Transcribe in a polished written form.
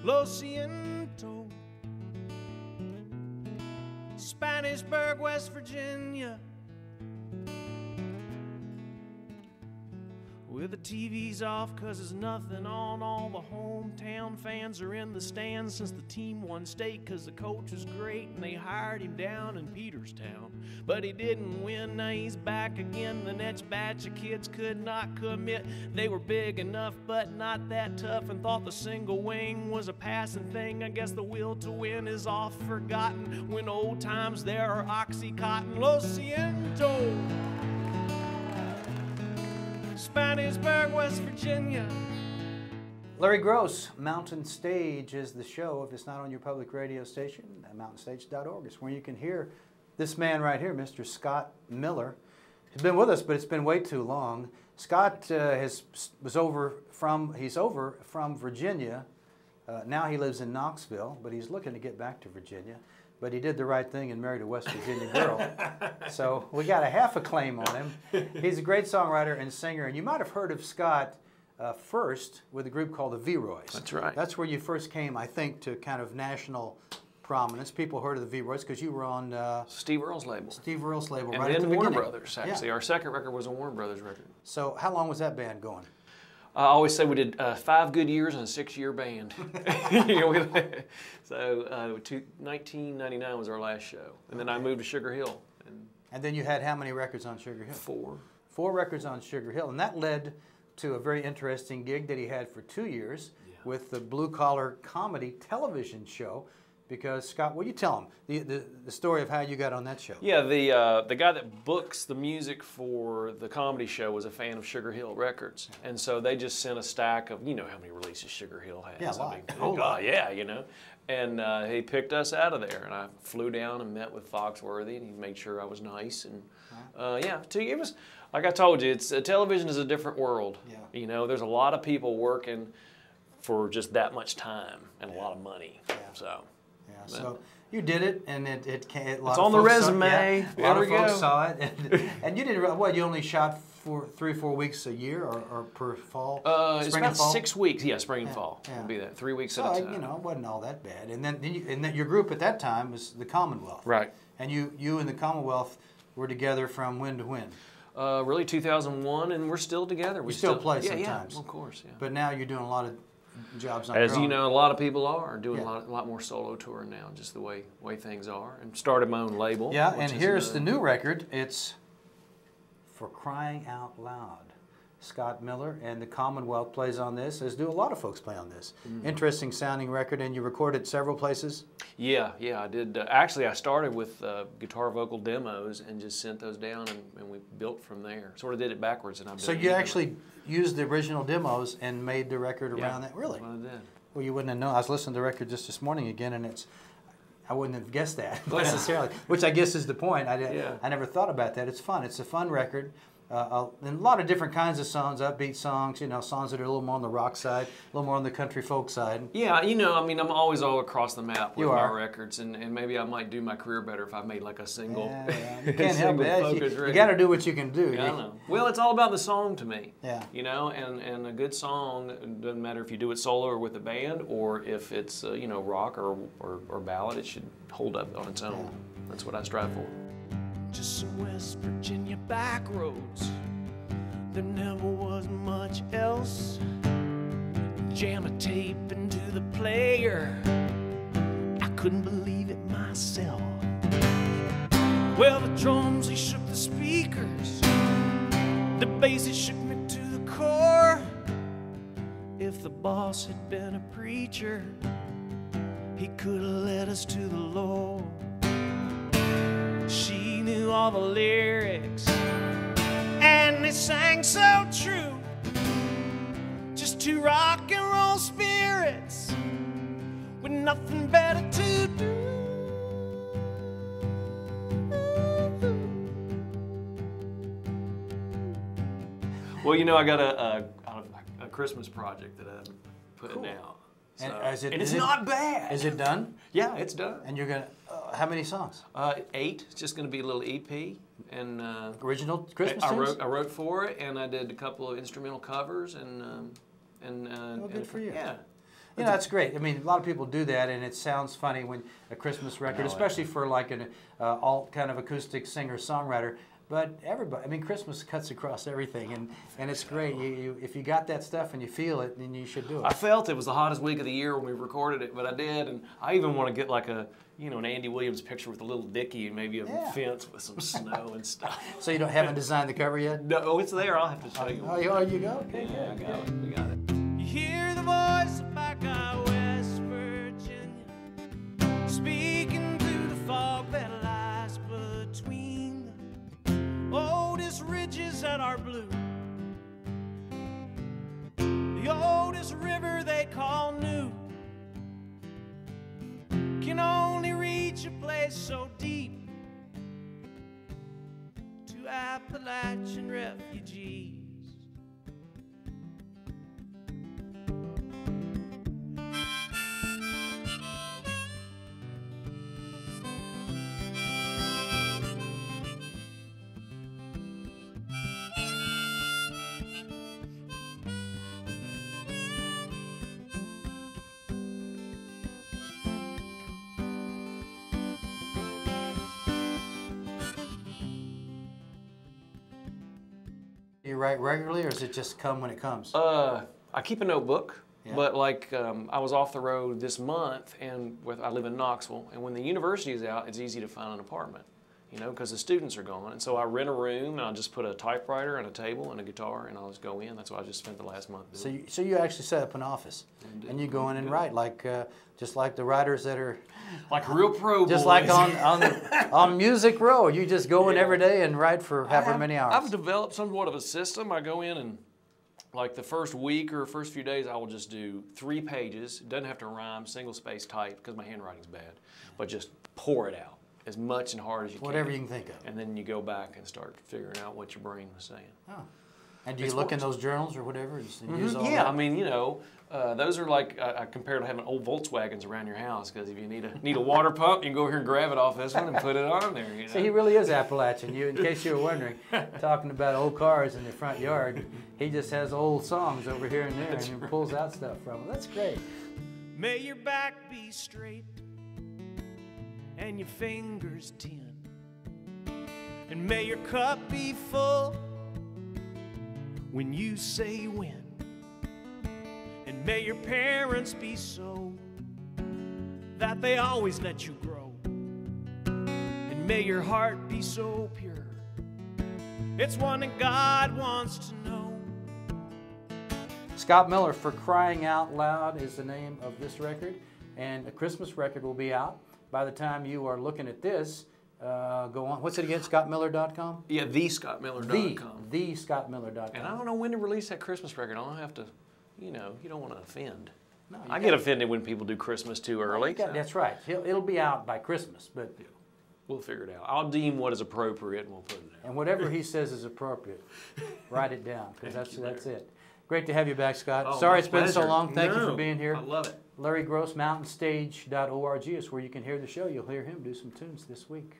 Lo Siento, Spanisburg, West Virginia, with the TV's off 'cause there's nothing on. All the hometown fans are in the stands since the team won state 'cause the coach was great and they hired him down in Peterstown. But he didn't win, now he's back again. The next batch of kids could not commit. They were big enough but not that tough and thought the single wing was a passing thing. I guess the will to win is oft forgotten when old times there are Oxycontin. Lo Siento, Spanisburg, West Virginia. Larry Gross, Mountain Stage is the show. If it's not on your public radio station, mountainstage.org is where you can hear this man right here, Mr. Scott Miller. He's been with us, but it's been way too long. Scott he's over from Virginia. Now he lives in Knoxville, but he's looking to get back to Virginia. But he did the right thing and married a West Virginia girl. So we got a half a claim on him. He's a great songwriter and singer. And you might have heard of Scott first with a group called the V-Roys. That's right. That's where you first came, I think, to kind of national prominence. People heard of the V-Roys because you were on Steve Earle's label. Steve Earle's label, and right at the Warner beginning. Brothers, actually. Yeah. Our second record was a Warner Brothers record. So how long was that band going? I always say we did 5 good years and a 6-year band. So 1999 was our last show. And then I moved to Sugar Hill. And then you had how many records on Sugar Hill? 4. 4 records on Sugar Hill. And that led to a very interesting gig that he had for 2 years with the Blue Collar Comedy television show. Because, Scott, will you tell them the story of how you got on that show? Yeah, the guy that books the music for the comedy show was a fan of Sugar Hill Records. And so they just sent a stack of, you know how many releases Sugar Hill has. Yeah, a lot. I mean, yeah, you know. And he picked us out of there. And I flew down and met with Foxworthy, and he made sure I was nice. And yeah, it was, like I told you, television is a different world. Yeah. You know, there's a lot of people working for just that much time and a lot of money. Yeah. So. Yeah, so you did it, and it came. It's on the resume. A lot of folks saw it, and you didn't. What, you only shot for 3 or 4 weeks a year, or per fall? It's spring about and fall? 6 weeks. Yeah, spring and fall. Yeah. It'd be that 3 weeks So, at a time. you know, it wasn't all that bad. And then your group at that time was the Commonwealth. Right. And you and the Commonwealth were together from when to when? Really 2001, and we're still together. We still play sometimes. Yeah, of course. Yeah. But now you're doing a lot of jobs on As your own. you know, a lot of people are doing a lot more solo touring now, just the way things are. And started my own label. Yeah, and here's the new record. It's For Crying Out Loud. Scott Miller and the Commonwealth plays on this, as do a lot of folks play on this. Interesting sounding record, and you recorded several places? Yeah, I did. Actually, I started with guitar vocal demos and just sent those down, and we built from there. Sort of did it backwards. And So you actually used the original demos and made the record around that? Really? That's what I did. Well, you wouldn't have known. I was listening to the record just this morning again, and I wouldn't have guessed that necessarily, which I guess is the point. I never thought about that. It's fun. It's a fun record. And a lot of different kinds of songs, upbeat songs, you know, songs that are a little more on the rock side, a little more on the country folk side. Yeah, you know, I mean, I'm always all across the map with my are. records, and maybe I might do my career better if I made like a single. Yeah. You can't help it. You got to do what you can do. Yeah, I know. Well, it's all about the song to me. Yeah. You know, and a good song, it doesn't matter if you do it solo or with a band, or if it's you know, rock or ballad, it should hold up on its own. Yeah. That's what I strive for. Just some West Virginia back roads. There never was much else. Jam a tape into the player. I couldn't believe it myself. Well, the drums, they shook the speakers. The bass, it shook me to the core. If the boss had been a preacher, he could have led us to the Lord. She knew all the lyrics, and they sang so true. Just two rock and roll spirits with nothing better to do. Well, you know, I got a Christmas project that I'm putting out. So, and it's not bad. Is it done? Yeah, it's done. And you're gonna how many songs? 8. It's just going to be a little EP. And original Christmas tunes? I wrote for it, and I did a couple of instrumental covers, and well, good for you. Yeah. You know, that's great. I mean, a lot of people do that, and it sounds funny when a Christmas record, especially for like an alt kind of acoustic singer-songwriter. But everybody, I mean, Christmas cuts across everything, and it's great. If you got that stuff and you feel it, then you should do it. I felt it was the hottest week of the year when we recorded it, but I did, and I even want to get like a, you know, an Andy Williams picture with a little Dickie and maybe a fence with some snow and stuff. So you haven't designed the cover yet? No, it's there. I'll have to show you. Oh, you go? Okay, yeah, good. I got it. We got it. You hear the voice of Buckeye, West Virginia, speaking through the fog that lies between the oldest ridges that are blue, the oldest river they call New, can only reach a place so deep to Appalachian refugees. You write regularly, or does it just come when it comes? I keep a notebook, but like I was off the road this month, and I live in Knoxville, and when the university is out, it's easy to find an apartment, you know, because the students are gone. And so I rent a room, and I'll just put a typewriter and a table and a guitar, and I'll just go in. That's what I just spent the last month doing. So you actually set up an office, and you go in and write, like just like the writers that are like a real pro. Just boys. like on Music Row, you just go in every day and write for however many hours. I've developed somewhat of a system. I go in and like the first week or first few days, I will just do 3 pages. It doesn't have to rhyme, single space type, because my handwriting's bad, but just pour it out as much and hard as you can. Whatever you can think of. And then you go back and start figuring out what your brain was saying. Oh. And do you look in those journals or whatever? And use all yeah, that? I mean, you know, those are like I compare to having old Volkswagens around your house, because if you need a water pump, you can go over here and grab it off this one and put it on there. You know? See, he really is Appalachian. In case you were wondering, talking about old cars in the front yard, he just has old songs over here and there, and he pulls out stuff from them. That's great. May your back be straight and your fingers 10, and may your cup be full when you say when, and may your parents be so that they always let you grow, and may your heart be so pure it's one that God wants to know. Scott Miller, For Crying Out Loud is the name of this record, and a Christmas record will be out by the time you are looking at this. Go on. What's it again? ScottMiller.com? Yeah, thescottmiller.com. TheScottMiller.com. And I don't know when to release that Christmas record. I don't have to, you know, you don't want to offend. No, I get offended when people do Christmas too early. That's right. It'll be out by Christmas, but we'll figure it out. I'll deem what is appropriate, and we'll put it out. And whatever he says is appropriate, write it down, because that's it. Great to have you back, Scott. Oh, Sorry it's been so pleasure. long. Thank you for being here. I love it. Larry Gross, MountainStage.org is where you can hear the show. You'll hear him do some tunes this week.